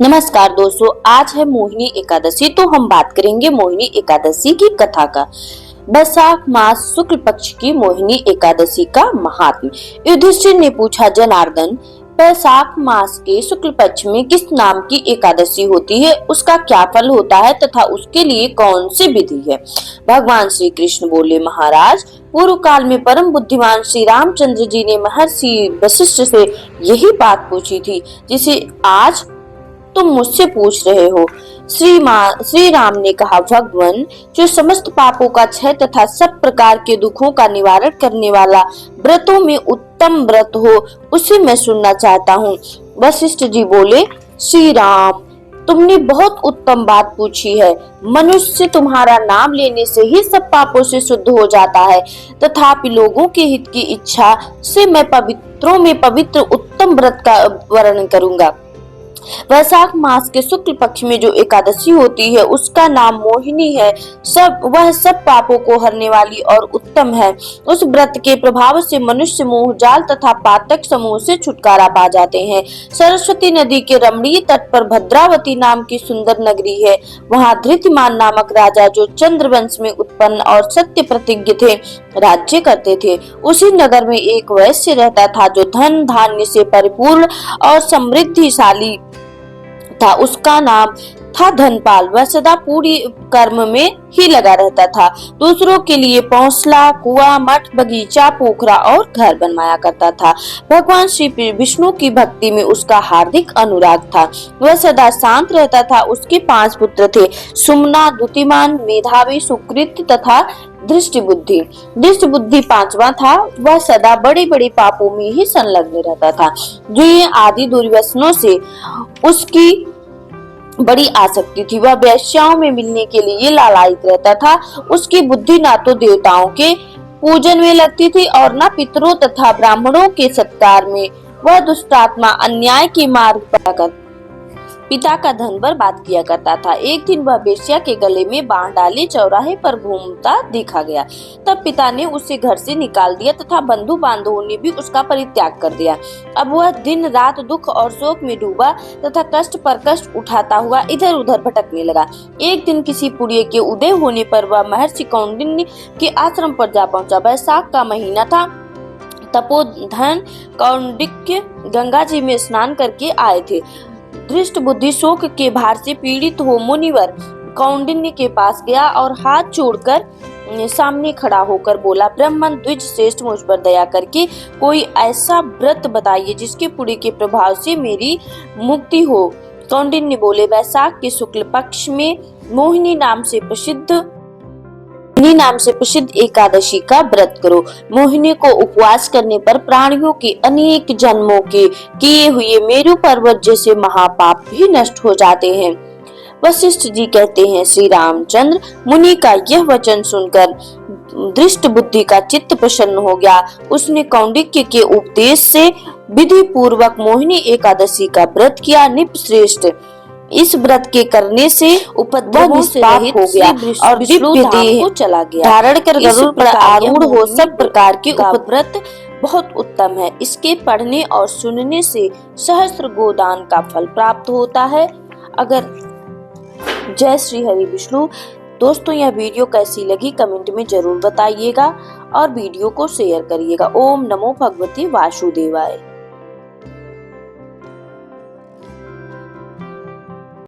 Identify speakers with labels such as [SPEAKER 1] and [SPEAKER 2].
[SPEAKER 1] नमस्कार दोस्तों, आज है मोहिनी एकादशी। तो हम बात करेंगे मोहिनी एकादशी की कथा का। वैशाख मास शुक्ल पक्ष की मोहिनी एकादशी का महात्म्य। युधिष्ठिर ने पूछा, जनार्दन, वैशाख मास के शुक्ल पक्ष में किस नाम की एकादशी होती है, उसका क्या फल होता है तथा उसके लिए कौन सी विधि है। भगवान श्री कृष्ण बोले, महाराज, पूर्व काल में परम बुद्धिमान श्री रामचंद्र जी ने महर्षि वशिष्ठ से यही बात पूछी थी जिसे आज तुम मुझसे पूछ रहे हो। श्री राम ने कहा, भगवान, जो समस्त पापों का क्षय तथा सब प्रकार के दुखों का निवारण करने वाला व्रतों में उत्तम व्रत हो, उसे मैं सुनना चाहता हूँ। वशिष्ठ जी बोले, श्री राम, तुमने बहुत उत्तम बात पूछी है। मनुष्य तुम्हारा नाम लेने से ही सब पापों से शुद्ध हो जाता है, तथापि लोगों के हित की इच्छा से मैं पवित्रों में पवित्र उत्तम व्रत का वर्णन करूंगा। वैशाख मास के शुक्ल पक्ष में जो एकादशी होती है उसका नाम मोहिनी है। वह सब पापों को हरने वाली और उत्तम है। उस व्रत के प्रभाव से मनुष्य मोह जाल तथा पातक समूह से छुटकारा पा जाते हैं। सरस्वती नदी के रमणीय तट पर भद्रावती नाम की सुंदर नगरी है। वहाँ धृतिमान नामक राजा, जो चंद्रवंश में उत्पन्न और सत्य प्रतिज्ञ थे, राज्य करते थे। उसी नगर में एक वैश्य रहता था जो धन धान्य से परिपूर्ण और समृद्धिशाली था। उसका नाम था धनपाल। वह सदा पूरी कर्म में ही लगा रहता था। दूसरों के लिए पौंसला, कुआं, मठ, बगीचा, पोखरा और घर बनवाया करता था। भगवान श्री विष्णु की भक्ति में उसका हार्दिक अनुराग था। वह सदा शांत रहता था। उसके 5 पुत्र थे, सुमना, दुतिमान, मेधावी, सुकृत तथा दृष्टि बुद्धि। दृष्टि बुद्धि 5वां था। वह सदा बड़े बड़े पापों में ही संलग्न रहता था। जुए आदि दुर्व्यसनों से उसकी बड़ी आसक्ति थी। वह वेश्याओं में मिलने के लिए लालायित रहता था। उसकी बुद्धि ना तो देवताओं के पूजन में लगती थी और न पितरों तथा ब्राह्मणों के सत्कार में। वह दुष्टात्मा अन्याय के मार्ग पर पिता का धन बर्बाद किया करता था। एक दिन वह वेश्या के गले में बाण डाले चौराहे पर घूमता देखा गया। तब पिता ने उसे घर से निकाल दिया तथा बंधु बांधवों ने भी उसका परित्याग कर दिया। अब वह दिन रात दुख और शोक में डूबा तथा कष्ट पर कष्ट उठाता हुआ इधर उधर भटकने लगा। एक दिन किसी पुण्य के उदय होने पर वह महर्षि कौंडिन्य के आश्रम पर जा पहुंचा। वैशाख का महीना था। तपोधन कौंडिन्य गंगा जी में स्नान करके आए थे। दृष्ट बुद्धि शोक के भार से पीड़ित हो मुनिवर कौंडिन्य के पास गया और हाथ जोड़कर सामने खड़ा होकर बोला, ब्राह्मण द्विज श्रेष्ठ, मुझ पर दया करके कोई ऐसा व्रत बताइए जिसके पुण्य के प्रभाव से मेरी मुक्ति हो। कौंडिन्य बोले, वैशाख के शुक्ल पक्ष में मोहिनी नाम से प्रसिद्ध एकादशी का व्रत करो। मोहिनी को उपवास करने पर प्राणियों के अनेक जन्मों के किए हुए मेरु पर्वत जैसे महापाप भी नष्ट हो जाते हैं। वशिष्ठ जी कहते हैं, श्री रामचंद्र मुनि का यह वचन सुनकर दृष्ट बुद्धि का चित्त प्रसन्न हो गया। उसने कौंडिन्य के उपदेश से विधि पूर्वक मोहिनी एकादशी का व्रत किया। निपश्रेष्ठ इस व्रत के करने से उपद्रवों से रहित हो गया और दिव्य देह को चला गया। धारण कर गरुड़ पर आरूढ़ हो सब प्रकार के उपव्रत बहुत उत्तम है। इसके पढ़ने और सुनने से सहस्त्र गोदान का फल प्राप्त होता है। जय श्री हरि विष्णु। दोस्तों, यह वीडियो कैसी लगी कमेंट में जरूर बताइएगा और वीडियो को शेयर करिएगा। ओम नमो भगवते वासुदेवाय।